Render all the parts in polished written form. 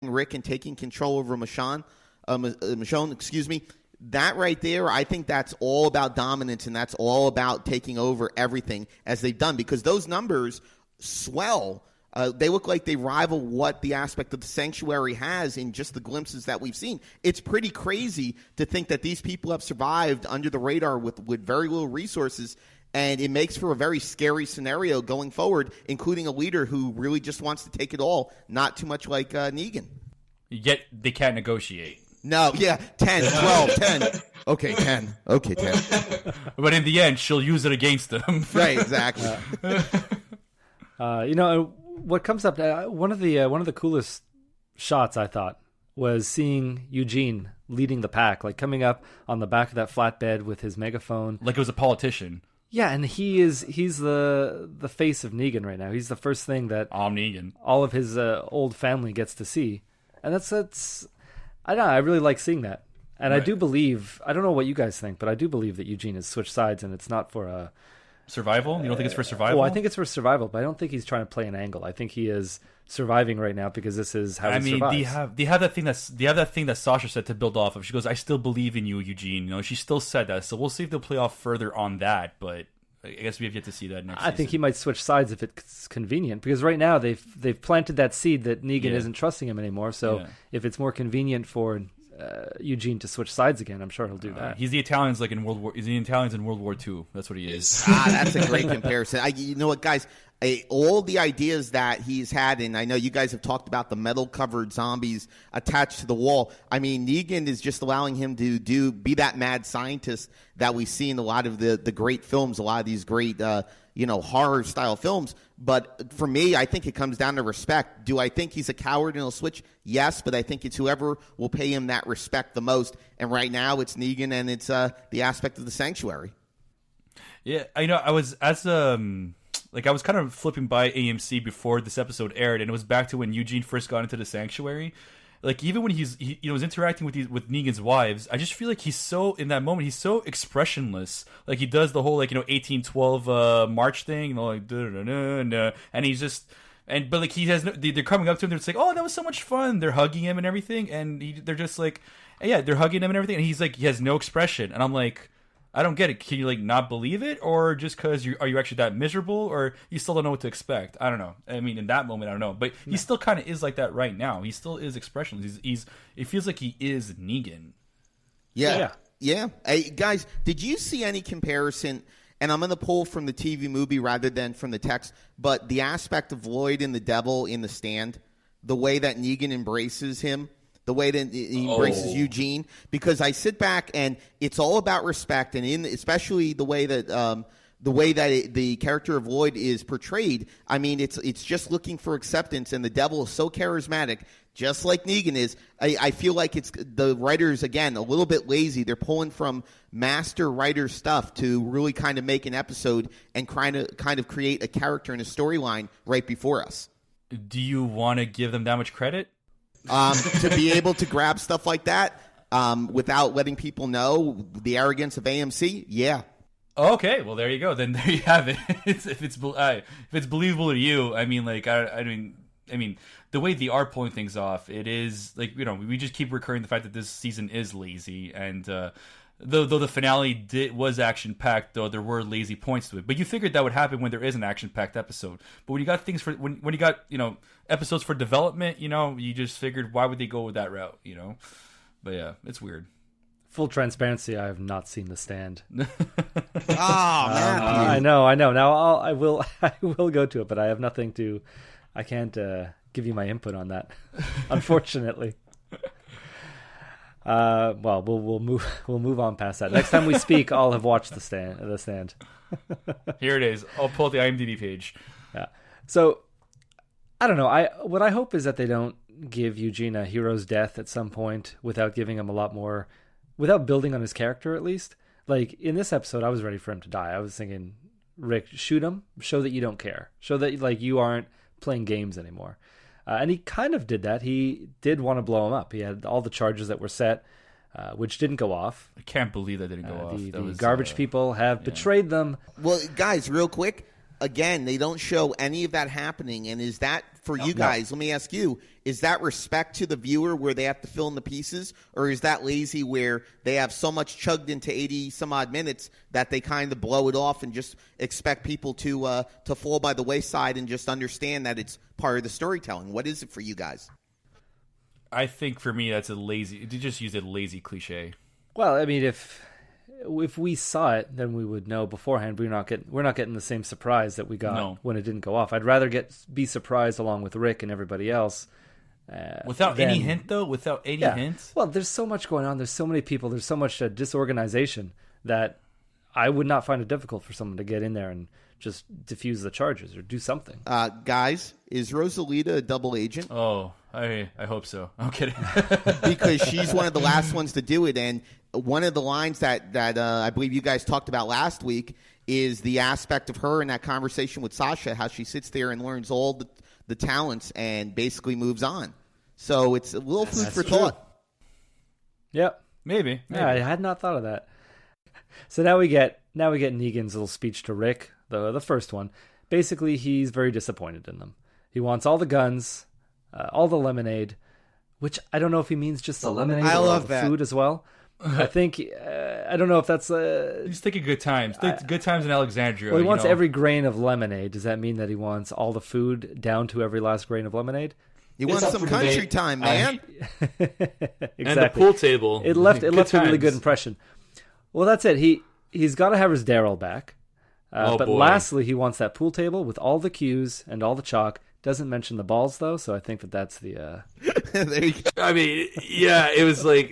Rick and taking control over Michonne, excuse me. That right there, I think that's all about dominance, and that's all about taking over everything as they've done, because those numbers swell. They look like they rival what the aspect of the Sanctuary has in just the glimpses that we've seen. It's pretty crazy to think that these people have survived under the radar with very little resources, and it makes for a very scary scenario going forward, including a leader who really just wants to take it all, not too much like Negan. Yet they can't negotiate. No, yeah, 10, 12, 10. Okay, 10. Okay, 10. But in the end, she'll use it against them. Right, exactly. What comes up, one of the coolest shots, I thought, was seeing Eugene leading the pack, like coming up on the back of that flatbed with his megaphone. Like it was a politician. Yeah, and he's the face of Negan right now. He's the first thing that Negan. All of his old family gets to see. And that's I don't know, I really like seeing that. And right. I do believe, I don't know what you guys think, but I do believe that Eugene has switched sides, and it's not for a... Survival? You don't think it's for survival? Well, I think it's for survival, but I don't think he's trying to play an angle. I think he is surviving right now because this is how he survives. Do you have that thing that Sasha said to build off of? She goes, "I still believe in you, Eugene." You know, she still said that. So we'll see if they'll play off further on that. But I guess we have yet to see that next season. I think he might switch sides if it's convenient, because right now they've planted that seed that Negan isn't trusting him anymore. So if it's more convenient for Eugene to switch sides again, I'm sure he'll do that. He's the Italians in World War II. That's what he is. That's a great comparison. You know what, guys? All the ideas that he's had, and I know you guys have talked about the metal-covered zombies attached to the wall. I mean, Negan is just allowing him to be that mad scientist that we see in a lot of the great films, a lot of these great horror-style films. But for me, I think it comes down to respect. Do I think he's a coward and he'll switch? Yes, but I think it's whoever will pay him that respect the most. And right now, it's Negan, and it's the aspect of the Sanctuary. Yeah, I was I was kind of flipping by AMC before this episode aired, and it was back to when Eugene first got into the Sanctuary. Like, even when he was interacting with Negan's wives, I just feel like he's so, in that moment, he's so expressionless. Like, he does the whole 1812 march thing, and he's just, but like, he has they're coming up to him, they're just like, oh, that was so much fun. They're hugging him and everything, and they're just like, yeah, they're hugging him and everything, and he's like, he has no expression, and I'm like, I don't get it. Can you not believe it, or just because are you actually that miserable, or you still don't know what to expect? I don't know. I mean, in that moment, I don't know. But he still kind of is like that right now. He still is expressionless. It feels like he is Negan. Yeah. Hey, guys, did you see any comparison? And I'm going to pull from the TV movie rather than from the text. But the aspect of Lloyd and the devil in The Stand, the way that Negan embraces him. The way that he embraces Eugene, because I sit back and it's all about respect, and especially the way that the character of Lloyd is portrayed. I mean, it's just looking for acceptance, and the devil is so charismatic, just like Negan is. I feel like it's the writers, again, a little bit lazy. They're pulling from master writer stuff to really kind of make an episode and kind of create a character and a storyline right before us. Do you want to give them that much credit? To be able to grab stuff like that without letting people know the arrogance of AMC, yeah. Okay, well there you go. Then there you have it. If it's believable to you, I mean, I mean, the way they are pulling things off, it is like, we just keep recurring the fact that this season is lazy, and though the finale was action packed, though there were lazy points to it. But you figured that would happen when there is an action packed episode. But when you got things when you got episodes for development, you just figured, why would they go with that route? But yeah, it's weird. Full transparency, I have not seen The Stand. Man, I know. Now I will go to it, but I have nothing to. I can't give you my input on that, unfortunately. Well, we'll move on past that. Next time we speak, I'll have watched The Stand. Here it is. I'll pull up the IMDb page. Yeah. So I don't know. What I hope is that they don't give Eugene a hero's death at some point without giving him a lot more, without building on his character at least. Like in this episode, I was ready for him to die. I was thinking, Rick, shoot him. Show that you don't care. Show that you aren't playing games anymore. And he kind of did that. He did want to blow him up. He had all the charges that were set, which didn't go off. I can't believe that didn't go off. The garbage people have betrayed them. Well, guys, real quick, again, they don't show any of that happening. And is that, for you guys, let me ask you, is that respect to the viewer where they have to fill in the pieces, or is that lazy where they have so much chugged into 80 some odd minutes that they kind of blow it off and just expect people to fall by the wayside and just understand that it's part of the storytelling? What is it for you guys? I think for me that's you just use a lazy cliche. Well, I mean, if we saw it, then we would know beforehand. We're not getting the same surprise that we got when it didn't go off. I'd rather be surprised along with Rick and everybody else. Without any hint, though? Without any hints? Well, there's so much going on. There's so many people. There's so much disorganization that I would not find it difficult for someone to get in there and just defuse the charges or do something. Guys, is Rosalita a double agent? Oh, I hope so. I'm kidding. Because she's one of the last ones to do it, and one of the lines that I believe you guys talked about last week is the aspect of her in that conversation with Sasha, how she sits there and learns all the talents and basically moves on. So it's a little food for thought. Yep. Maybe. Yeah, I had not thought of that. So now we get Negan's little speech to Rick, the first one. Basically, he's very disappointed in them. He wants all the guns, all the lemonade, which I don't know if he means just the lemonade or all the food as well. I think I don't know if that's he's thinking good times. Good times in Alexandria. Well, he wants every grain of lemonade. Does that mean that he wants all the food down to every last grain of lemonade? He wants some country time, man. Exactly. And the pool table. It left a really good impression. Well, that's it. He's got to have his Daryl back. But boy. Lastly, he wants that pool table with all the cues and all the chalk. Doesn't mention the balls, though, so I think that's the... There you go. I mean, yeah, it was like...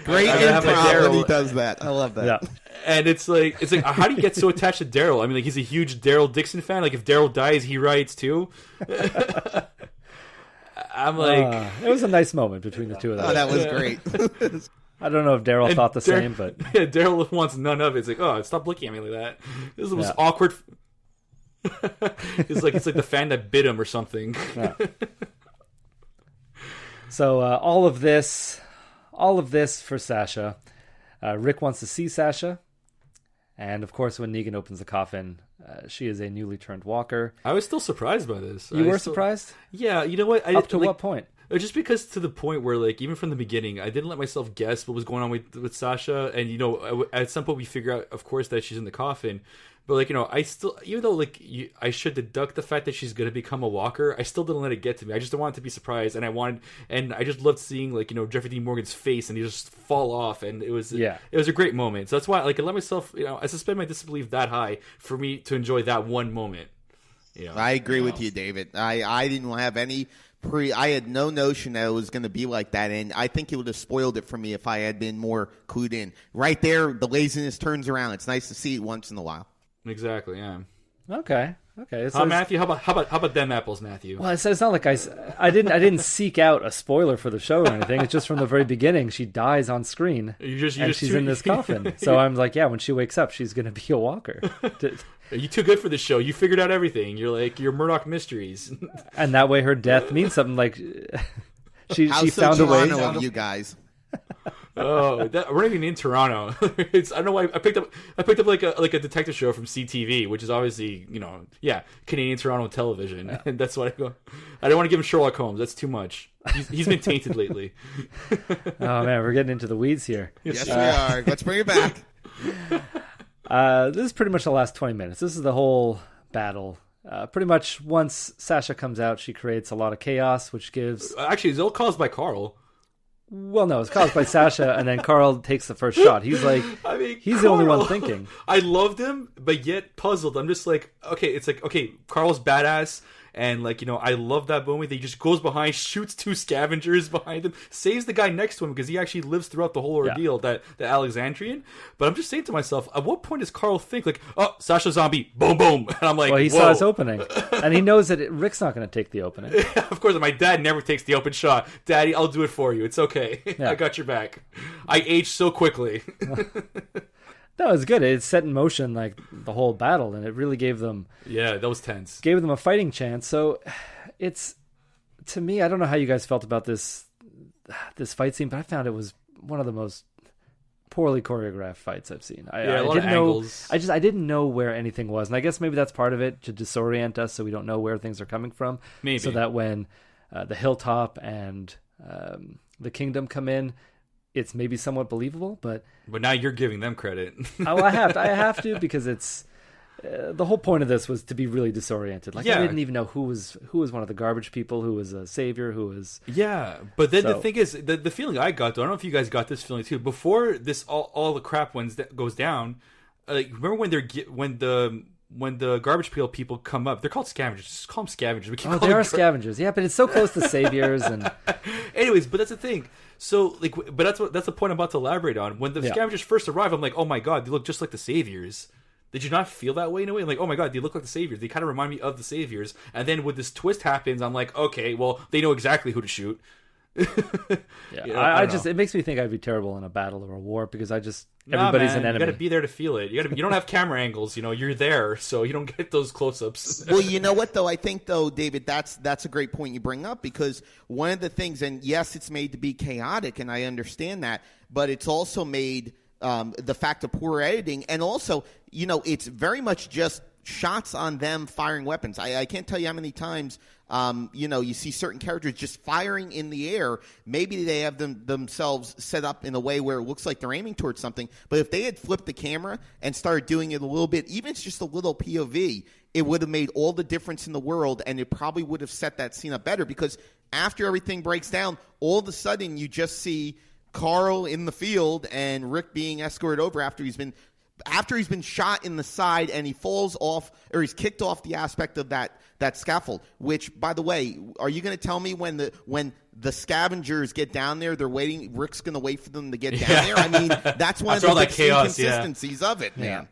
Great improv when he does that. I love that. Yeah. And it's like, how do you get so attached to Daryl? I mean, like, he's a huge Daryl Dixon fan. Like, if Daryl dies, he writes, too. I'm like... it was a nice moment between the two of them. Oh, that was great. I don't know if Daryl thought the same, but... Yeah, Daryl wants none of it. It's like, oh, stop looking at me like that. This is the most awkward... it's like the fan that bit him or something. Yeah. So all of this for Sasha. Rick wants to see Sasha, and of course, when Negan opens the coffin, she is a newly turned walker. I was still surprised by this. You were surprised? Yeah. You know what? Up to what point? Just because to the point where, like, even from the beginning, I didn't let myself guess what was going on with Sasha, and at some point we figure out, of course, that she's in the coffin. But, like, I still, even though, like, I should deduct the fact that she's going to become a walker, I still didn't let it get to me. I just didn't want it to be surprised, and I just loved seeing, like, Jeffrey Dean Morgan's face, and he just fall off, and it was a great moment. So that's why, like, I let myself, I suspend my disbelief that high for me to enjoy that one moment. I agree with you, David. I didn't have any I had no notion that it was going to be like that, and I think it would have spoiled it for me if I had been more clued in. Right there, the laziness turns around. It's nice to see it once in a while. Exactly, yeah. Okay. So Matthew, how about them apples, Matthew? Well, it's not like I didn't seek out a spoiler for the show or anything. It's just from the very beginning. She dies on screen, and she's in this coffin. So I'm like, yeah, when she wakes up, she's going to be a walker. Are you too good for this show? You figured out everything. You're Murdoch Mysteries. And that way her death means something. Like she found a way. Of you guys. We're not even in Toronto. I don't know why I picked up like a detective show from CTV, which is obviously Canadian Toronto television, and that's what I go. I don't want to give him Sherlock Holmes. That's too much. He's been tainted lately. Oh man, we're getting into the weeds here. Yes, we are. Let's bring it back. This is pretty much the last 20 minutes. This is the whole battle. Pretty much once Sasha comes out, she creates a lot of chaos, which gives... Actually, it's all caused by Carl. Well, no, it's caused by Sasha, and then Carl takes the first shot. He's like, he's Carl, the only one thinking. I loved him, but yet puzzled. I'm just like, okay, Carl's badass, and like, I love that moment that he just goes behind, shoots two scavengers behind him, saves the guy next to him because he actually lives throughout the whole ordeal, the Alexandrian. But I'm just saying to myself, at what point does Carl think like, oh, Sasha zombie, boom, boom, and I'm like, well, he whoa. saw his opening, and he knows that Rick's not going to take the opening. Of course, my dad never takes the open shot. Daddy, I'll do it for you. It's okay. Yeah. I got your back. I aged so quickly. No, it's good. It set in motion like the whole battle, and it really gave them... Yeah, that was tense. Gave them a fighting chance. So it's... To me, I don't know how you guys felt about this fight scene, but I found it was one of the most poorly choreographed fights I've seen. A lot of angles. I didn't know where anything was, and I guess maybe that's part of it, to disorient us so we don't know where things are coming from. Maybe. So that when the hilltop and the kingdom come in, it's maybe somewhat believable. But now you're giving them credit. I have to because it's the whole point of this was to be really disoriented. Like I didn't even know who was one of the garbage people, who was a savior, who was But then the thing is, the feeling I got, though, I don't know if you guys got this feeling too. Before this, all the crap goes down. Remember when the garbage pail people come up? They're called scavengers. Just call them scavengers. They are scavengers. Yeah, but it's so close to saviors and. Anyways, but that's the thing. So but that's the point I'm about to elaborate on. When the scavengers first arrive, I'm like, oh my god, they look just like the saviors. Did you not feel that way in a way? I'm like, oh my god, they look like the saviors. They kind of remind me of the saviors. And then when this twist happens, I'm like, okay, well, they know exactly who to shoot. I just it makes me think I'd be terrible in a battle or a war because everybody's an enemy. You got to be there to feel it. You don't have camera angles. You're there, so you don't get those close-ups. Well, you know what though? I think though, David, that's a great point you bring up because one of the things, and yes, it's made to be chaotic, and I understand that, but it's also made the fact of poor editing, and also it's very much just shots on them firing weapons. I can't tell you how many times. You see certain characters just firing in the air. Maybe they have themselves set up in a way where it looks like they're aiming towards something. But if they had flipped the camera and started doing it a little bit, even if it's just a little POV, it would have made all the difference in the world, and it probably would have set that scene up better because after everything breaks down, all of a sudden you just see Carl in the field and Rick being escorted over after he's been shot in the side and he falls off or he's kicked off the aspect of that scaffold, which, by the way, are you going to tell me when the scavengers get down there, they're waiting, Rick's going to wait for them to get down there? I mean, that's one of the inconsistencies of it, man.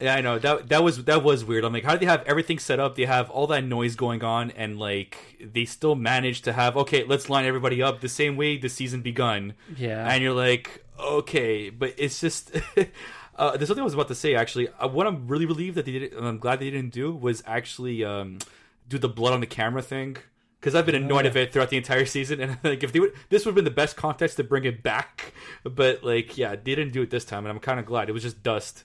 Yeah, I know. That was weird. I'm like, how do they have everything set up? They have all that noise going on, and like they still manage to have, okay, let's line everybody up the same way the season begun. Yeah. And you're like, okay, but it's just there's something I was about to say actually. What I'm really relieved that they did, and I'm glad they didn't do, was actually do the blood on the camera thing. Because I've been annoyed of it throughout the entire season, and like if this would have been the best context to bring it back. But like, yeah, they didn't do it this time, and I'm kind of glad. It was just dust.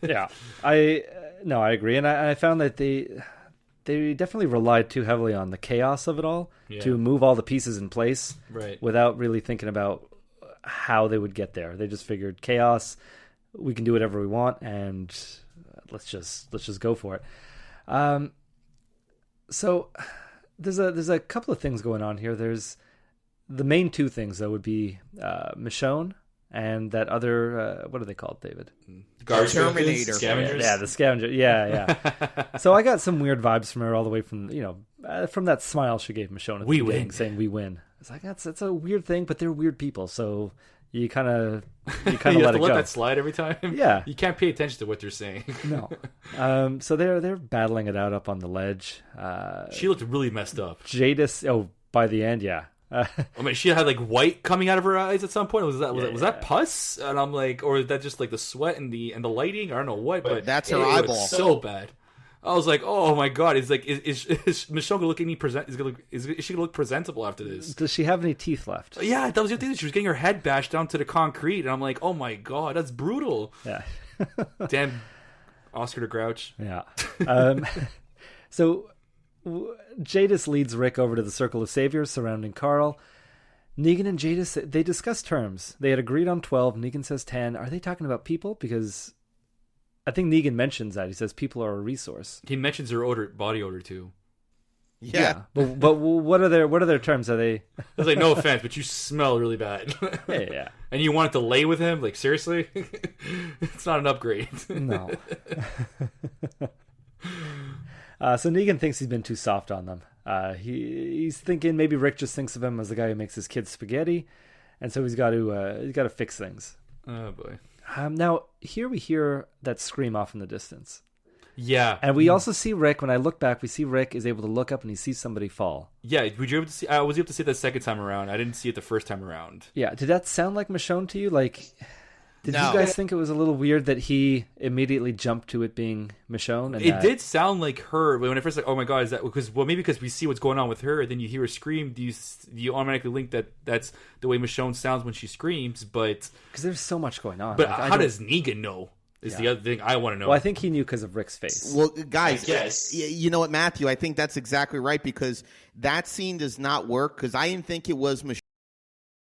Yeah, I agree, and I found that they definitely relied too heavily on the chaos of it all to move all the pieces in place, right, without really thinking about how they would get there. They just figured chaos, we can do whatever we want, and let's just go for it. So there's a couple of things going on here. There's the main two things though would be Michonne and that other what are they called, David? Terminator. Scavengers? Yeah, the scavenger. Yeah. So I got some weird vibes from her all the way from from that smile she gave Michonne at the beginning, saying "we win." It's like that's a weird thing, but they're weird people, so you kind of you let it go. Let that slide every time. Yeah, you can't pay attention to what they're saying. No. So they're battling it out up on the ledge. She looked really messed up. Jadis. Oh, by the end, yeah. I mean, she had like white coming out of her eyes at some point. Was that pus? And I'm like, or is that just like the sweat and the lighting? I don't know what, but that's her eyeball. So bad. I was like, oh my god! It's like, is Michonne gonna look any is she gonna look presentable after this? Does she have any teeth left? Yeah, that was the other thing. She was getting her head bashed down to the concrete, and I'm like, oh my god, that's brutal. Yeah. Damn, Oscar the Grouch. Yeah. So Jadis leads Rick over to the Circle of Saviors surrounding Carl. Negan and Jadis, they discuss terms. They had agreed on 12. Negan says 10. Are they talking about people? Because I think Negan mentions that. He says people are a resource. He mentions her body odor too. Yeah. But what are their terms? Are they? I was like, no offense, but you smell really bad. Yeah. And you wanted to lay with him? Like, seriously? It's not an upgrade. No. So Negan thinks he's been too soft on them. He's thinking maybe Rick just thinks of him as the guy who makes his kids spaghetti, and so he's got to fix things. Oh boy! Now here we hear that scream off in the distance. Yeah, and we also see Rick. When I look back, we see Rick is able to look up and he sees somebody fall. Yeah, were you able to see? I was able to see it the second time around. I didn't see it the first time around. Yeah, did that sound like Michonne to you? Like, did you guys think it was a little weird that he immediately jumped to it being Michonne? And it did sound like her. When I first like, oh my god, is that because? Well, maybe because we see what's going on with her, then you hear her scream. Do you automatically link that's the way Michonne sounds when she screams? But because there's so much going on. But how does Negan know? Is the other thing I want to know. Well, I think he knew because of Rick's face. Well, guys, yes. You know what, Matthew? I think that's exactly right because that scene does not work because I didn't think it was Michonne